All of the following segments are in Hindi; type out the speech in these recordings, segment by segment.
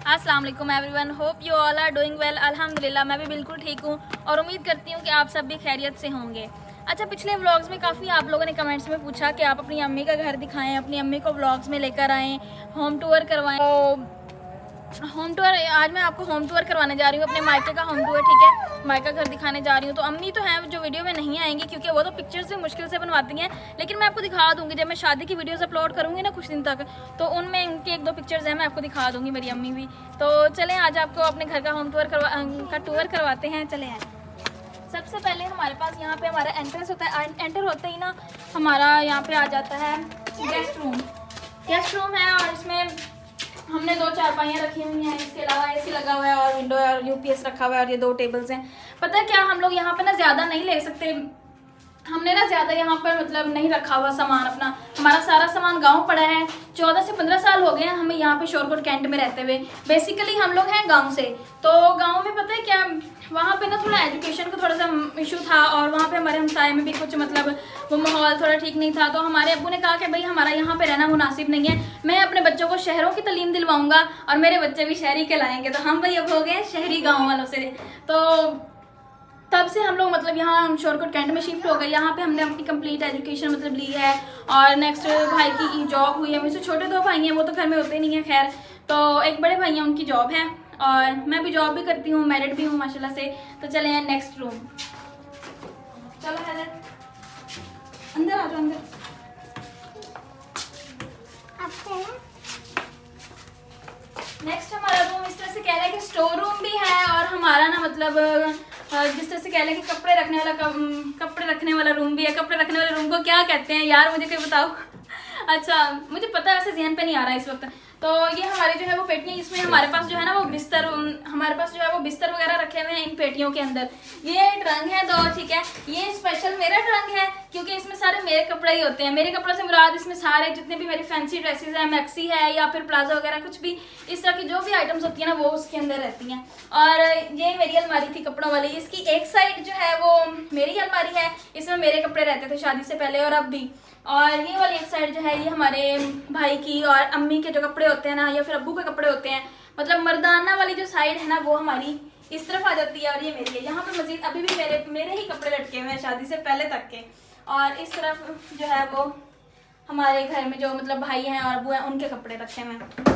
अस्सलाम वालेकुम everyone, hope you all are doing well. अल्हम्दुलिल्लाह मैं भी बिल्कुल ठीक हूँ और उम्मीद करती हूँ कि आप सब भी खैरियत से होंगे। अच्छा, पिछले व्लॉग्स में काफ़ी आप लोगों ने कमेंट्स में पूछा कि आप अपनी अम्मी का घर दिखाएं, अपनी अम्मी को व्लॉग्स में लेकर आएँ, होम टूर करवाएं। तो होम टूर आज मैं आपको होम टूर करवाने जा रही हूँ, अपने मायके का होम टूर। ठीक है, मायका घर दिखाने जा रही हूँ। तो अम्मी तो हैं जो वीडियो में नहीं आएंगी क्योंकि वो तो पिक्चर्स से मुश्किल से बनवाती हैं, लेकिन मैं आपको दिखा दूँगी जब मैं शादी की वीडियोस अपलोड करूँगी ना कुछ दिन तक, तो उनमें इनके एक दो पिक्चर्स हैं, मैं आपको दिखा दूँगी, मेरी अम्मी भी। तो चलें आज आपको अपने घर का होम टूर टूर करवाते हैं। चले आए। सबसे पहले हमारे पास यहाँ पे हमारा एंट्रेंस होता है। एंटर होते ही ना हमारा यहाँ पे आ जाता है गेस्ट रूम। गेस्ट रूम है और इसमें हमने 2 चारपाइयाँ रखी हुई हैं, इसके अलावा एसी लगा हुआ है और विंडो और यूपीएस रखा हुआ है और ये 2 टेबल्स हैं। पता है क्या, हम लोग यहाँ पे ना ज़्यादा नहीं ले सकते, हमने ना ज़्यादा यहाँ पर मतलब नहीं रखा हुआ सामान अपना। हमारा सारा सामान गांव पड़ा है। 14 से 15 साल हो गए हैं हमें यहाँ पे शोरकोट कैंट में रहते हुए। बेसिकली हम लोग हैं गांव से, तो गांव में पता है क्या, वहाँ पे ना थोड़ा एजुकेशन का थोड़ा सा इशू था और वहाँ पे हमारे हमसाए में भी कुछ मतलब वो माहौल थोड़ा ठीक नहीं था। तो हमारे अब्बू ने कहा कि भाई हमारा यहाँ पे रहना मुनासिब नहीं है, मैं अपने बच्चों को शहरों की तालीम दिलवाऊंगा और मेरे बच्चे भी शहरी कहलाएंगे। तो हम भाई अब हो गए शहरी गाँव वालों से। तो तब से हम लोग मतलब यहाँ शोरकोट कैंट में शिफ्ट हो गए। यहाँ पे हमने अपनी कंप्लीट एजुकेशन मतलब ली है और नेक्स्ट भाई की जॉब हुई है। मुझसे छोटे 2 भाई हैं, वो तो घर में होते नहीं हैं खैर। तो एक बड़े भाई हैं, उनकी जॉब है और मैं भी जॉब भी करती हूँ, मैरिड भी हूँ माशाल्लाह से। तो चले हैं नेक्स्ट रूम। चलो हैदर अंदर आ जाओ, अंदर। नेक्स्ट हमारा रूम इस तरह से कह रहे हैं कि स्टोर रूम भी है और हमारा ना मतलब जिस तरह से कह लें कि कपड़े रखने वाला रूम भी है। कपड़े रखने वाले रूम को क्या कहते हैं यार, मुझे कोई बताओ। अच्छा, मुझे पता है, वैसे ज़हन पे नहीं आ रहा है इस वक्त। तो ये हमारे जो है वो पेटियाँ, इसमें हमारे पास जो है ना वो बिस्तर, हमारे पास जो है वो बिस्तर वगैरह रखे हुए हैं इन पेटियों के अंदर। ये ट्रंक है 2, ठीक है। ये स्पेशल मेरा ट्रंक है क्योंकि इसमें सारे मेरे कपड़े ही होते हैं। मेरे कपड़ों से मुराद इसमें सारे जितने भी मेरी फैंसी ड्रेसेस हैं, मैक्सी है या फिर प्लाजो वगैरह, कुछ भी इस तरह की जो भी आइटम्स होती है ना वो उसके अंदर रहती हैं। और ये मेरी अलमारी थी कपड़ों वाली। इसकी एक साइड जो है वो मेरी अलमारी है, इसमें मेरे कपड़े रहते थे शादी से पहले और अब भी। और ये वाली एक साइड जो है ये हमारे भाई की और अम्मी के जो कपड़े होते हैं ना या फिर अब्बू के कपड़े होते हैं, मतलब मर्दाना वाली जो साइड है ना वो हमारी इस तरफ आ जाती है और ये मेरी है। यहाँ पे मजीद अभी भी मेरे ही कपड़े लटके हुए हैं शादी से पहले तक के। और इस तरफ जो है वो हमारे घर में जो मतलब भाई हैं और अब्बू हैं उनके कपड़े रखे हुए हैं।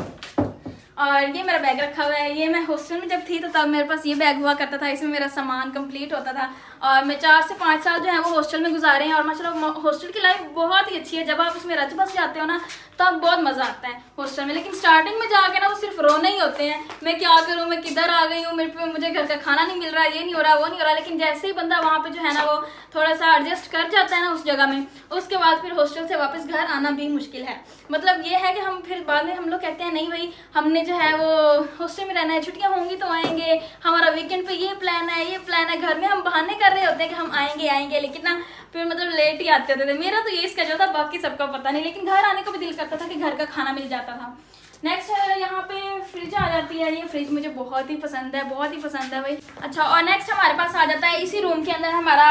और ये मेरा बैग रखा हुआ है। ये मैं हॉस्टल में जब थी तो तब मेरे पास ये बैग हुआ करता था, इसमें मेरा सामान कंप्लीट होता था। और मैं 4 से 5 साल जो है वो हॉस्टल में गुजारे हैं और माशाल्लाह हॉस्टल की लाइफ बहुत ही अच्छी है। जब आप उसमें रच बस जाते हो ना तब बहुत मज़ा आता है हॉस्टल में, लेकिन स्टार्टिंग में जाके ना वो सिर्फ रोने ही होते हैं, मैं क्या करूँ, मैं किधर आ गई हूँ, मुझे घर का खाना नहीं मिल रहा, ये नहीं हो रहा, वो नहीं हो रहा। लेकिन जैसे ही बंदा वहाँ पे जो है ना वो थोड़ा सा एडजस्ट कर जाता है ना उस जगह में, उसके बाद फिर हॉस्टल से वापस घर आना भी मुश्किल है। मतलब ये है कि हम फिर बाद में हम लोग कहते हैं नहीं भाई हमने जो है वो हॉस्टल में रहना है, छुट्टियाँ होंगी तो आएंगे, हमारा वीकेंड पे ये प्लान है, ये प्लान है। घर में हम बहाने कर रहे होते हैं कि हम आएंगे लेकिन ना फिर मतलब लेट ही आते होते थे। मेरा तो ये स्केड्यूल था, बाकी सबका पता नहीं, लेकिन घर आने को भी दिल करता था कि घर का खाना मिल जाता था। नेक्स्ट है यहाँ पे फ्रिज आ जाती है। ये फ्रिज मुझे बहुत ही पसंद है, बहुत ही पसंद है भाई। अच्छा, और नेक्स्ट हमारे पास आ जाता है इसी रूम के अंदर हमारा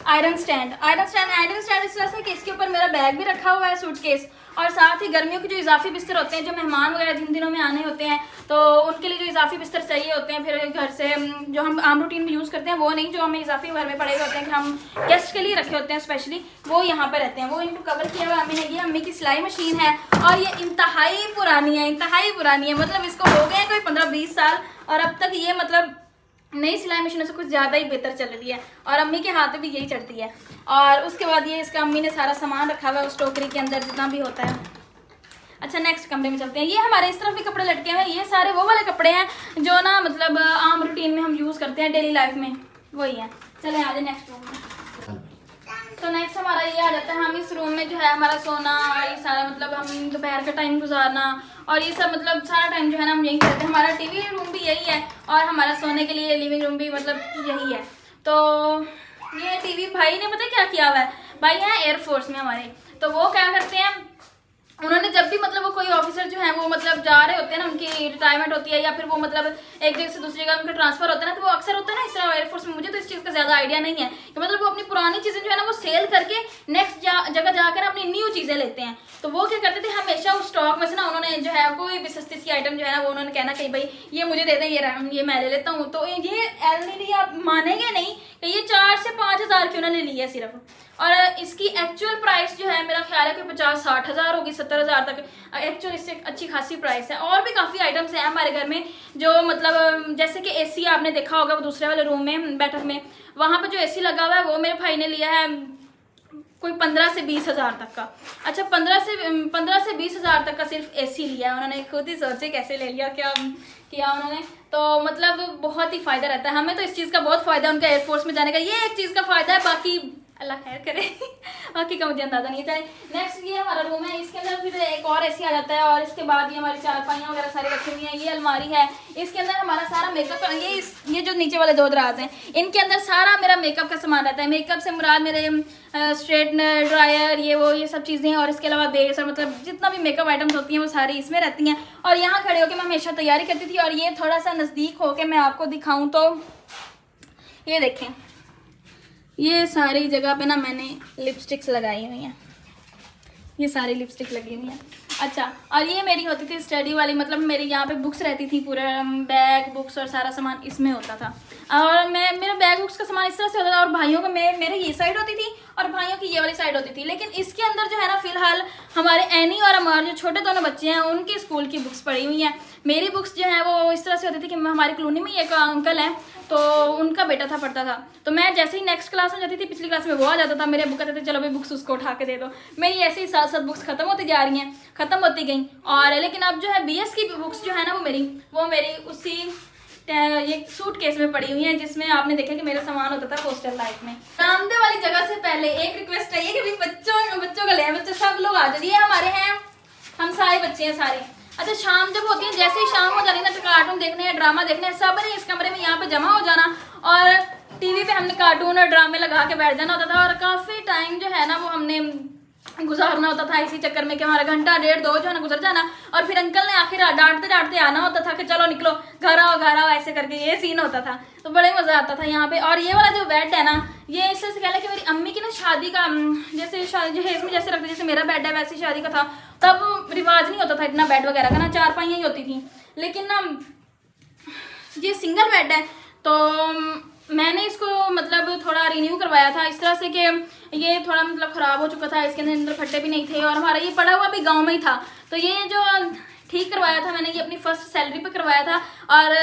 आयरन स्टैंड इस तरह से कि इसके ऊपर मेरा बैग भी रखा हुआ है, सूटकेस, और साथ ही गर्मियों के जो इजाफी बिस्तर होते हैं, जो मेहमान वगैरह जिन दिनों में आने होते हैं तो उनके लिए जो इजाफी बिस्तर चाहिए होते हैं, फिर घर से जो हम आम रूटीन में यूज़ करते हैं वो नहीं, जो हमें इजाफी घर में पड़े हुए होते हैं कि हम गेस्ट के लिए रखे होते हैं स्पेशली, वो यहाँ पर रहते हैं। वो इनको कवर किया हुआ अम्मी ने। ये अम्मी की सिलाई मशीन है और ये इंतहाई पुरानी है, मतलब इसको हो गए कोई 15-20 साल और अब तक ये मतलब नई सिलाई मशीनों से कुछ ज़्यादा ही बेहतर चल रही है और अम्मी के हाथ में भी यही चढ़ती है। और उसके बाद ये इसका अम्मी ने सारा सामान रखा हुआ है उस टोकरी के अंदर जितना भी होता है। अच्छा, नेक्स्ट कमरे में चलते हैं। ये हमारे इस तरफ भी कपड़े लटके हुए हैं। ये सारे वो वाले कपड़े हैं जो ना मतलब आम रूटीन में हम यूज़ करते हैं डेली लाइफ में, वही है। चले आ जाए नेक्स्ट रूम में। तो नेक्स्ट हमारा ये आ जाता है, हम इस रूम में जो है हमारा सोना, ये सारा मतलब हम दोपहर का टाइम गुजारना और ये सब मतलब सारा टाइम जो है ना हम यही करते हैं। हमारा टीवी रूम भी यही है और हमारा सोने के लिए लिविंग रूम भी मतलब यही है। तो ये टीवी भाई ने पता क्या किया हुआ है, भाई है एयरफोर्स में हमारे, तो वो क्या करते हैं उन्होंने जब भी मतलब वो कोई ऑफिसर जो है वो मतलब जा रहे होते हैं ना, उनकी रिटायरमेंट होती है या फिर वो मतलब एक जगह से दूसरी जगह उनका ट्रांसफर होता है ना, तो वो अक्सर होता है ना इस तरह एयरफोर्स में। मुझे तो इस चीज़ का ज़्यादा आइडिया नहीं है कि मतलब वो अपनी पुरानी चीज़ें जो है ना वो सेल करके नेक्स्ट जगह जाकर अपनी न्यू चीज़ें लेते हैं। तो वो क्या करते थे, हमेशा उस स्टॉक में से ना उन्होंने जो है कोई भी सस्ती सी आइटम जो है ना वो उन्होंने कहना कि भाई ये मुझे दे दें, ये मैं ले लेता हूँ। तो ये एलईडी आप मानेंगे नहीं कि ये 4 से 5 हज़ार की उन्होंने ली है सिर्फ, और इसकी एक्चुअल प्राइस जो है मेरा ख्याल है कि 50-60 हज़ार होगी, 70 हज़ार तक एक्चुअल इससे अच्छी खासी प्राइस है। और भी काफ़ी आइटम्स हैं हमारे घर में जो मतलब जैसे कि एसी आपने देखा होगा वो दूसरे वाले रूम में बैठक में, वहाँ पे जो एसी लगा हुआ है वो मेरे भाई ने लिया है कोई 15 से 20 हज़ार तक का। अच्छा 15 से 20 हज़ार तक का सिर्फ एसी लिया है उन्होंने, खुद ही सोचे कैसे ले लिया, क्या किया उन्होंने। तो मतलब बहुत ही फ़ायदा रहता है हमें तो इस चीज़ का, बहुत फ़ायदा उनका एयरफोर्स में जाने का, ये एक चीज़ का फ़ायदा है, बाकी अल्लाह खैर करे बाकी का मुझे अंदाजा नहीं है। चले नेक्स्ट ये हमारा रूम है, इसके अंदर फिर एक और एसी आ जाता है, और इसके बाद ये हमारी चारपाइयाँ वगैरह सारी रखी हुई हैं। ये अलमारी है, इसके अंदर हमारा सारा मेकअप, ये जो नीचे वाले 2 दराज हैं इनके अंदर सारा मेरा मेकअप का सामान रहता है। मेकअप से मुराद मेरे स्ट्रेटनर, ड्रायर, ये सब चीज़ें, और इसके अलावा बेस और मतलब जितना भी मेकअप आइटम्स होती हैं वो सारी इसमें रहती हैं। और यहाँ खड़े होकर मैं हमेशा तैयारी करती थी। और ये थोड़ा सा नज़दीक होकर मैं आपको दिखाऊँ तो ये देखें, ये सारी जगह पे ना मैंने लिपस्टिक्स लगाई हुई हैं, ये सारी लिपस्टिक लगी हुई हैं। अच्छा, और ये मेरी होती थी स्टडी वाली, मतलब मेरी यहाँ पे बुक्स रहती थी, पूरा बैग बुक्स और सारा सामान इसमें होता था। और मेरा बैग बुक्स का सामान इस तरह से होता था, और भाइयों का मेरे ये साइड होती थी और भाइयों की ये वाली साइड होती थी। लेकिन इसके अंदर जो है ना फिलहाल हमारे एनी और हमारे जो छोटे दोनों बच्चे हैं उनकी स्कूल की बुक्स पड़ी हुई हैं। मेरी बुक्स जो है वो इस तरह से होती थी कि हमारी कॉलोनी में एक अंकल हैं, तो उनका बेटा था पढ़ता था, तो मैं जैसे ही नेक्स्ट क्लास में जाती थी, पिछली क्लास में वो आ जाता था, मेरे अब्बू कहते थे चलो भाई बुक्स उसको उठा के दे दो। मेरी ऐसे ही 7 बुक्स खत्म होती जा रही हैं, खत्म होती गई। और लेकिन अब जो है BS की बुक्स जो है ना वो मेरी उसी ये सूटकेस में पड़ी हुई है, जिसमें आपने देखा कि मेरा सामान होता था हॉस्टल लाइफ में। रामदेव वाली जगह से पहले एक रिक्वेस्ट चाहिए कि भाई बच्चों का ले, बच्चे सब लोग आ जाइए, हमारे हैं, हम सारे बच्चे हैं सारे। अच्छा, शाम जब होती है, जैसे ही शाम हो जाती है ना, तो कार्टून देखने हैं, ड्रामा देखने हैं, सब ने इस कमरे में यहाँ पे जमा हो जाना, और टीवी पे हमने कार्टून और ड्रामे लगा के बैठ जाना होता था। और काफ़ी टाइम जो है ना वो हमने गुजारना होता था इसी चक्कर में कि हमारा घंटा 1.5-2 जो है ना गुजर जाना। और फिर अंकल ने आखिर डांटते डांटते आना होता था कि चलो निकलो, घर आओ, ऐसे करके ये सीन होता था। तो बड़े मज़ा आता था यहाँ पे। और ये वाला जो बेड है ना, ये इससे कह लें कि मेरी अम्मी की ना शादी का, जैसे जहेज में जैसे रखते जैसे मेरा बेड है वैसी शादी का था, तब रिवाज नहीं होता था इतना बेड वगैरह का ना, 4 पाइयाँ ही होती थी। लेकिन ना ये सिंगल बेड है, तो मैंने इसको मतलब थोड़ा रिन्यू करवाया था इस तरह से कि ये थोड़ा मतलब ख़राब हो चुका था, इसके अंदर फट्टे भी नहीं थे, और हमारा ये पड़ा हुआ भी गांव में ही था। तो ये जो ठीक करवाया था मैंने, ये अपनी फर्स्ट सैलरी पे करवाया था, और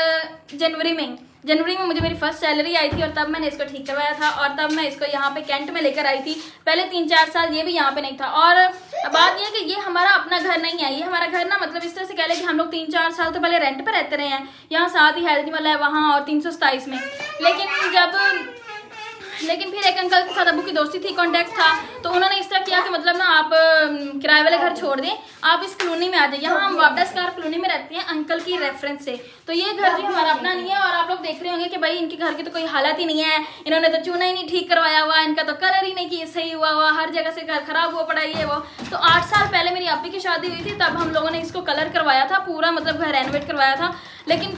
जनवरी में मुझे मेरी फर्स्ट सैलरी आई थी, और तब मैंने इसको ठीक करवाया था। और तब मैं इसको यहाँ पे कैंट में लेकर आई थी। पहले 3-4 साल ये भी यहाँ पे नहीं था। और बात ये है कि ये हमारा अपना घर नहीं है, ये हमारा घर ना मतलब इस तरह से कह लें कि हम लोग 3-4 साल तो पहले रेंट पे रहते रहे हैं, यहाँ साथ ही हैदरी वाला है वहाँ, और 327 में। लेकिन फिर एक अंकल के साथ अबू की दोस्ती थी, कांटेक्ट था, तो उन्होंने इस तरह किया कि मतलब ना आप किराए वाले घर छोड़ दें, आप इस कॉलोनी में आ जाइए। यहाँ हम वापस कार कॉलोनी में रहते हैं अंकल की रेफरेंस से। तो ये घर जो हमारा अपना नहीं है, और आप लोग देख रहे होंगे कि भाई इनके घर की तो कोई हालत ही नहीं है, इन्होंने तो चूना ही नहीं ठीक करवाया हुआ, इनका तो कलर ही नहीं कि सही हुआ, हर जगह से घर खराब हुआ पड़ा ये वो। तो 8 साल पहले मेरी आपी की शादी हुई थी, तब हम लोगों ने इसको कलर करवाया था, पूरा मतलब घर रेनोवेट करवाया था। लेकिन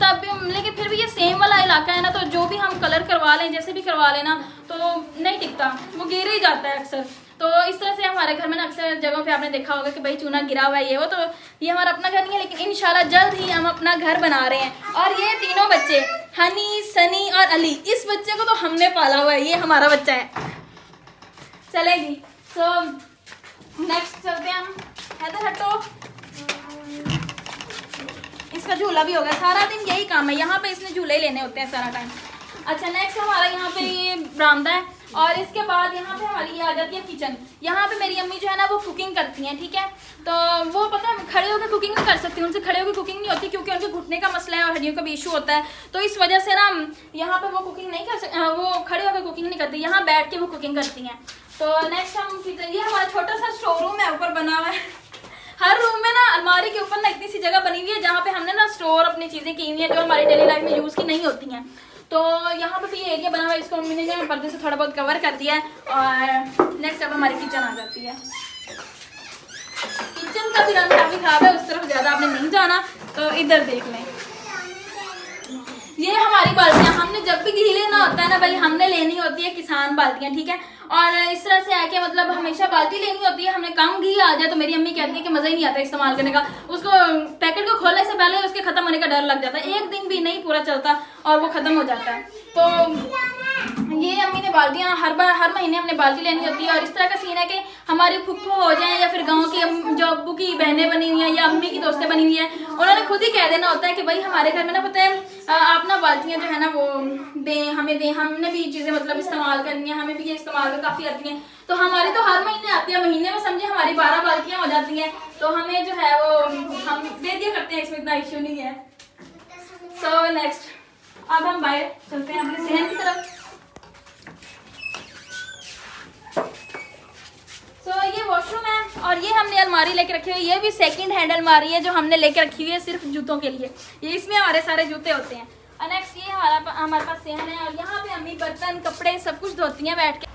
फिर भी ये सेम वाला इलाका है ना, तो जो भी हम कलर करवा लें, जैसे भी करवा लेना, तो नहीं टिकता, वो गिर ही जाता है अक्सर। तो इस तरह से हमारे घर में ना अक्सर जगहों पे आपने देखा होगा कि भाई चूना गिरा हुआ है ये वो। तो ये हमारा अपना घर नहीं है, लेकिन इंशाल्लाह जल्द ही हम अपना घर बना रहे हैं। और ये तीनों बच्चे, हनी, सनी और अली, इस बच्चे को तो हमने पाला हुआ है, ये हमारा बच्चा है। चलेगी, तो नेक्स्ट चलते हैं हम। हैदर हटो, इसका झूला भी हो गया, सारा दिन यही काम है, यहाँ पे इसने झूले लेने होते हैं सारा टाइम। अच्छा, नेक्स्ट हमारा यहाँ पे ये बरामदा है, और इसके बाद यहाँ पे हमारी ये आ जाती है किचन। यहाँ पे मेरी अम्मी जो है ना वो कुकिंग करती हैं, ठीक है। तो वो पता है खड़े होकर कुकिंग नहीं कर सकती, उनसे खड़े होकर कुकिंग नहीं होती, क्योंकि उनके घुटने का मसला है और हड्डियों का भी इशू होता है। तो इस वजह से ना यहाँ पे वो कुकिंग नहीं कर सकती, वो खड़े होकर कुकिंग नहीं करती, यहाँ बैठ के वो कुकिंग करती हैं। तो नेक्स्ट हम किचन, ये हमारा छोटा सा स्टोर रूम है, ऊपर बना हुआ है। हर रूम में ना अलमारी के ऊपर ना इतनी सी जगह बनी हुई है जहाँ पे हमने ना स्टोर अपनी चीज़ें की हुई हैं जो हमारी डेली लाइफ में यूज़ की नहीं होती हैं। तो यहाँ पे भी ये एरिया बना हुआ है, इसको मम्मी ने जो पर्दे से थोड़ा बहुत कवर कर दिया है। और नेक्स्ट अब हमारी किचन आ जाती है। किचन का भी रंग काफी खराब है, उस तरफ ज्यादा आपने नहीं जाना। तो इधर देख लें, ये हमारी बाल्टियां, हमने जब भी घी लेना होता है ना भाई, हमने लेनी होती है किसान बाल्टियां, ठीक है। और इस तरह से है कि मतलब हमेशा बाल्टी लेनी होती है। हमने कम घी आ जाए तो मेरी अम्मी कहती है कि मजा ही नहीं आता इस्तेमाल करने का, उसको पैकेट को खोलने से पहले उसके खत्म होने का डर लग जाता है, एक दिन भी नहीं पूरा चलता और वो खत्म हो जाता है। तो ये अम्मी ने बाल्टियां हर महीने हमने बाल्टी लेनी होती है। और इस तरह का सीन है कि हमारी फुफ्फो हो जाए या फिर गांव की जो अब्बू की बहनें बनी हुई हैं या अम्मी की दोस्तें बनी हुई हैं, उन्होंने खुद ही कह देना होता है कि भाई हमारे घर में ना पता है आप ना बाल्टियां जो है ना वो हमें दें, हमने भी चीज़ें मतलब इस्तेमाल करनी है, हमें भी ये इस्तेमाल में काफ़ी आती हैं। तो हमारी तो हर महीने आती है, महीने में समझे हमारी 12 बाल्टियाँ हो जाती हैं। तो हमें जो है वो हम दे दिया करते हैं, इसमें इतना इश्यू नहीं है। सो नेक्स्ट अब हम बाहर चलते हैं अपने शहर की तरफ। ये वॉशरूम है और ये हमने अलमारी लेके रखी हुई है, ये भी सेकंड हैंड अलमारी है जो हमने लेके रखी हुई है सिर्फ जूतों के लिए। ये इसमें हमारे सारे जूते होते हैं। और नेक्स्ट ये हमारे पास सहन है और यहाँ पे अम्मी बर्तन कपड़े सब कुछ धोती हैं बैठ के।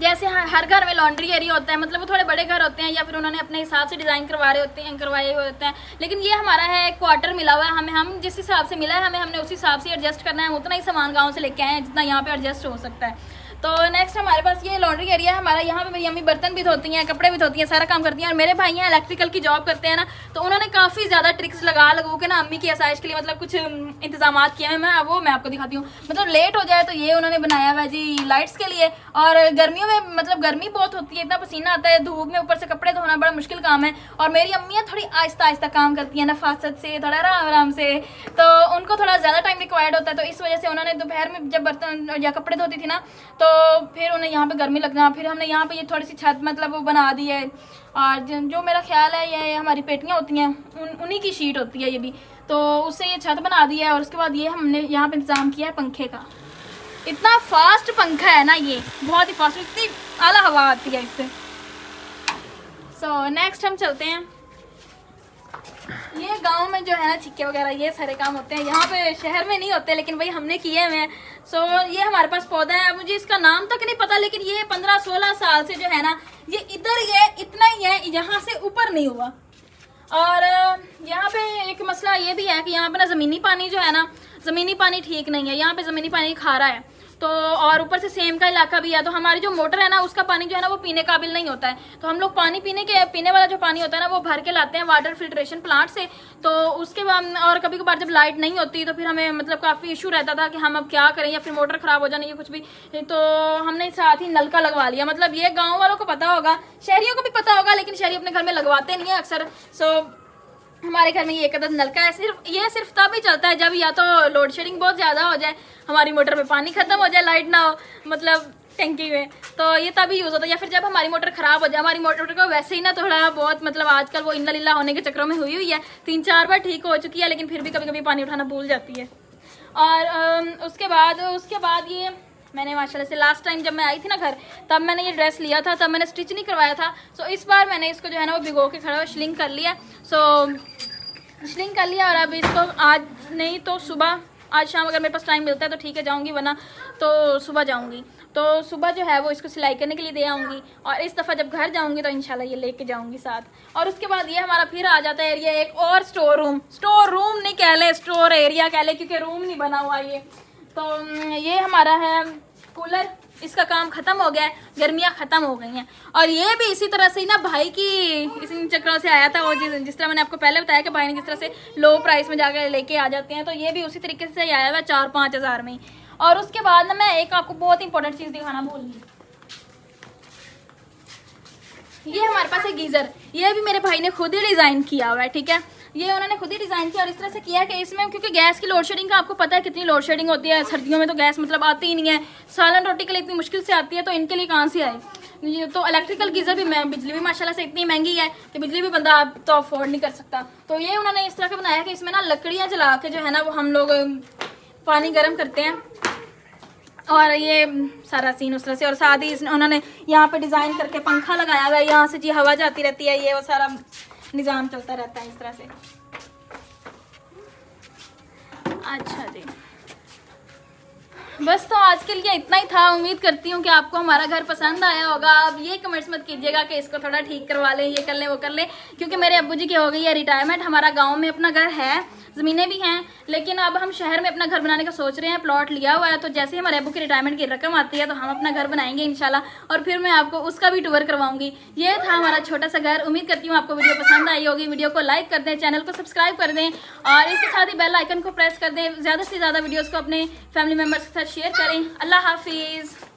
जैसे हर घर में लॉन्ड्री एरिया होता है, मतलब वो थोड़े बड़े घर होते हैं या फिर उन्होंने अपने हिसाब से डिज़ाइन करवाए हुए होते हैं। लेकिन ये हमारा है क्वार्टर मिला हुआ है हमें, हम जिस हिसाब से मिला है हमने उस हिसाब से एडजस्ट करना है। हम उतना ही सामान गाँव से लेके आए हैं जितना यहाँ पे एडजस्ट हो सकता है। तो नेक्स्ट हमारे पास ये लॉन्ड्री एरिया है हमारा। यहाँ पे मेरी अम्मी बर्तन भी धोती हैं, कपड़े भी धोती हैं, सारा काम करती हैं। और मेरे भाई हैं इलेक्ट्रिकल की जॉब करते हैं ना, तो उन्होंने काफ़ी ज़्यादा ट्रिक्स लगा के ना अम्मी की आसाइश के लिए मतलब कुछ इंतजाम किए हैं। मैं आपको दिखाती हूँ। मतलब लेट हो जाए तो ये उन्होंने बनाया हुआ है जी लाइट्स के लिए। और गर्मियों में मतलब गर्मी बहुत होती है, इतना पसीना आता है धूप में, ऊपर से कपड़े धोना बड़ा मुश्किल काम है। और मेरी अम्मियाँ थोड़ी आहिस्ता आहिस्ता काम करती हैं, नफासत से, थोड़ा आराम आराम से, तो उनको थोड़ा ज़्यादा टाइम रिक्वायर्ड होता है। तो इस वजह से उन्होंने दोपहर में जब बर्तन या कपड़े धोती थी ना, तो फिर उन्हें यहाँ पे गर्मी लगना, फिर हमने यहाँ पे ये थोड़ी सी छत मतलब वो बना दी है। और जो मेरा ख्याल है ये हमारी पेटियाँ होती हैं उन्हीं की शीट होती है ये भी, तो उससे ये छत बना दी है। और उसके बाद ये हमने यहाँ पे इंतज़ाम किया है पंखे का। इतना फास्ट पंखा है ना ये, बहुत ही फास्ट, इतनी आला हवा आती है इससे। सो नेक्स्ट हम चलते हैं। ये गांव में जो है ना छिक्के वगैरह ये सारे काम होते हैं, यहाँ पे शहर में नहीं होते, लेकिन भाई हमने किए हुए हैं। सो ये हमारे पास पौधा है, मुझे इसका नाम तक नहीं पता, लेकिन ये 15-16 साल से जो है ना ये इधर ये इतना ही है, यहाँ से ऊपर नहीं हुआ। और यहाँ पे एक मसला ये भी है कि यहाँ पे ना ज़मीनी पानी जो है ना, ज़मीनी पानी ठीक नहीं है, यहाँ पे ज़मीनी पानी खारा है। तो और ऊपर से सेम का इलाका भी है, तो हमारी जो मोटर है ना उसका पानी जो है ना वो पीने काबिल नहीं होता है। तो हम लोग पानी पीने वाला जो पानी होता है ना वो भर के लाते हैं वाटर फिल्ट्रेशन प्लांट से। तो उसके बाद और कभी कभार जब लाइट नहीं होती तो फिर हमें मतलब काफ़ी इशू रहता था कि हम अब क्या करें, या फिर मोटर ख़राब हो जाने या कुछ भी। तो हमने साथ ही नलका लगवा लिया। मतलब ये गाँव वालों को पता होगा, शहरियों को भी पता होगा, लेकिन शहरी अपने घर में लगवाते नहीं है अक्सर। सो हमारे घर में ये एक अदद नलका है, सिर्फ तब ही चलता है जब या तो लोड शेडिंग बहुत ज़्यादा हो जाए, हमारी मोटर में पानी ख़त्म हो जाए, लाइट ना हो मतलब टंकी में, तो ये तभी यूज़ होता है। या फिर जब हमारी मोटर ख़राब हो जाए। हमारी मोटर को वैसे ही ना थोड़ा बहुत मतलब आजकल वो इन्ना लिल्ला होने के चक्करों में हुई है, 3-4 बार ठीक हो चुकी है, लेकिन फिर भी कभी कभी पानी उठाना भूल जाती है। और उसके बाद ये मैंने माशाल्लाह से लास्ट टाइम जब मैं आई थी ना घर, तब मैंने ये ड्रेस लिया था, तब मैंने स्टिच नहीं करवाया था। सो इस बार मैंने इसको जो है ना वो भिगो के खड़ा श्लिंग कर लिया। श्लिंग कर लिया और अब इसको आज नहीं तो सुबह, आज शाम अगर मेरे पास टाइम मिलता है तो ठीक है जाऊंगी, वरना तो सुबह जाऊंगी। तो सुबह जो है वो इसको सिलाई करने के लिए दे आऊँगी, और इस दफ़ा जब घर जाऊंगी तो इंशाल्लाह ये लेके जाऊंगी साथ। और उसके बाद ये हमारा फिर आ जाता है एरिया एक और स्टोर रूम नहीं कह लें, स्टोर एरिया कह लें, क्योंकि रूम नहीं बना हुआ ये। तो ये हमारा है कूलर, इसका काम ख़त्म हो गया है, गर्मियाँ ख़त्म हो गई हैं। और ये भी इसी तरह से ही ना भाई की इसी चक्रों से आया था, वो जिस तरह मैंने आपको पहले बताया कि भाई ने जिस तरह से लो प्राइस में जाकर लेके आ जाते हैं, तो ये भी उसी तरीके से आया हुआ 4-5 हज़ार में। और उसके बाद ना मैं एक आपको बहुत इंपॉर्टेंट चीज़ दिखाना भूल गई। ये हमारे पास है गीज़र, ये भी मेरे भाई ने खुद ही डिज़ाइन किया हुआ है, ठीक है। ये उन्होंने खुद ही डिज़ाइन किया और इस तरह से किया कि इसमें क्योंकि गैस की लोड शेडिंग का आपको पता है कितनी लोड शेडिंग होती है, सर्दियों में तो गैस मतलब आती ही नहीं है, सालन रोटी के लिए इतनी मुश्किल से आती है, तो इनके लिए कहाँ से आए। ये तो इलेक्ट्रिकल गीज़र भी बिजली भी माशाल्लाह से इतनी महंगी है कि बिजली भी बंदा तो अफोर्ड नहीं कर सकता। तो ये उन्होंने इस तरह का बनाया कि इसमें ना लकड़ियाँ जला के जो है ना वो हम लोग पानी गर्म करते हैं, और ये सारा सीन उस तरह से। और साथ ही उन्होंने यहाँ पे डिज़ाइन करके पंखा लगाया हुआ है, यहाँ से जी हवा जाती रहती है, ये वो सारा निज़ाम चलता रहता है इस तरह से। अच्छा जी, बस तो आज के लिए इतना ही था। उम्मीद करती हूँ कि आपको हमारा घर पसंद आया होगा। अब ये कमेंट्स मत कीजिएगा कि इसको थोड़ा ठीक करवा लें, ये कर लें, वो कर लें, क्योंकि मेरे अब्बू जी की हो गई है रिटायरमेंट। हमारा गांव में अपना घर है, ज़मीनें भी हैं, लेकिन अब हम शहर में अपना घर बनाने का सोच रहे हैं, प्लॉट लिया हुआ है। तो जैसे ही हमारे अब्बू की रिटायरमेंट की रकम आती है तो हम अपना घर बनाएंगे इंशाल्लाह, और फिर मैं आपको उसका भी टूर करवाऊंगी। ये था हमारा छोटा सा घर। उम्मीद करती हूँ आपको वीडियो पसंद आई होगी। वीडियो को लाइक कर दें, चैनल को सब्सक्राइब कर दें और इसके साथ ही बेल आइकन को प्रेस कर दें। ज़्यादा से ज़्यादा वीडियोज़ को अपने फैमिली मेम्बर्स के साथ शेयर करें। अल्लाह हाफिज़।